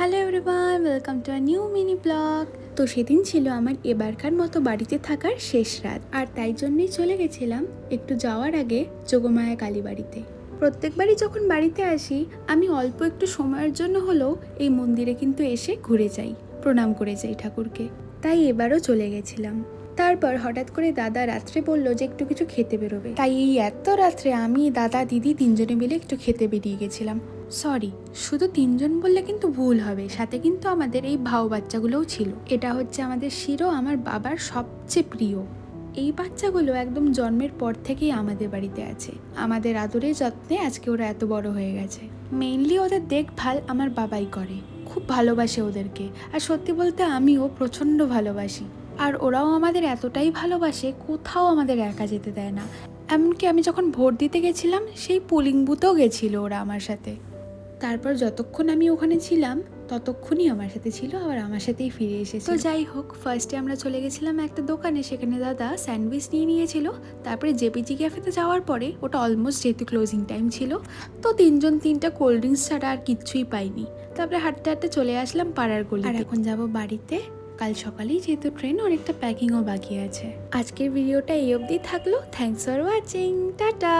Hello everyone, welcome to a new mini blog. তো সেদিন ছিল আমার এবারকার মতো বাড়িতে থাকার শেষ রাত, আর তাই জন্যই চলে গেছিলাম একটু যাওয়ার আগে যোগমায়া কালীবাড়িতে। প্রত্যেকবারই যখন বাড়িতে আসি আমি অল্প একটু সময়ের জন্য হলেও এই মন্দিরে কিন্তু এসে ঘুরে যাই, প্রণাম করে যাই ঠাকুরকে। তাই এবারও চলে গেছিলাম। তারপর হঠাৎ করে দাদা রাত্রে বলল যে একটু কিছু খেতে বেরোবে, তাই এই এত রাত্রে আমি দাদা দিদি তিনজনে মিলে একটু খেতে বেরিয়ে গেছিলাম। সরি, শুধু তিনজন বললে কিন্তু ভুল হবে, সাথে কিন্তু আমাদের এই ভাও বাচ্চাগুলোও ছিল। এটা হচ্ছে আমাদের শিরো, আমার বাবার সবচেয়ে প্রিয়। এই বাচ্চাগুলো একদম জন্মের পর থেকেই আমাদের বাড়িতে আছে, আমাদের আদরে যত্নে আজকে ওরা এত বড় হয়ে গেছে। মেইনলি ওদের দেখভাল আমার বাবাই করে, খুব ভালোবাসে ওদেরকে। আর সত্যি বলতে আমিও প্রচণ্ড ভালোবাসি, আর ওরাও আমাদের এতটাই ভালোবাসে, কোথাও আমাদের একা যেতে দেয় না। এমনকি আমি যখন ভোট দিতে গেছিলাম সেই পোলিং বুথেও গেছিল ওরা আমার সাথে। তারপর যতক্ষণ আমি ওখানে ছিলাম ততক্ষণই আমার সাথে ছিল, আবার আমার সাথেই ফিরে এসেছে। তো যাই হোক, ফার্স্টে আমরা চলে গেছিলাম একটা দোকানে, সেখানে দাদা স্যান্ডউইচ নিয়ে নিয়েছিল। তারপরে জেপিজি ক্যাফেতে যাওয়ার পরে ওটা অলমোস্ট যেহেতু ক্লোজিং টাইম ছিল, তো তিনজন তিনটা কোল্ড ড্রিঙ্কস ছাড়া আর কিচ্ছুই পাইনি। তারপরে হাঁটতে হাঁটতে চলে আসলাম পাড়ার গলি। আর এখন যাব বাড়িতে, কাল সকালেই যেহেতু ট্রেন, অনেকটা প্যাকিংও বাকি আছে। আজকের ভিডিওটা এই অবধি থাকলো। Thanks for watching, tata.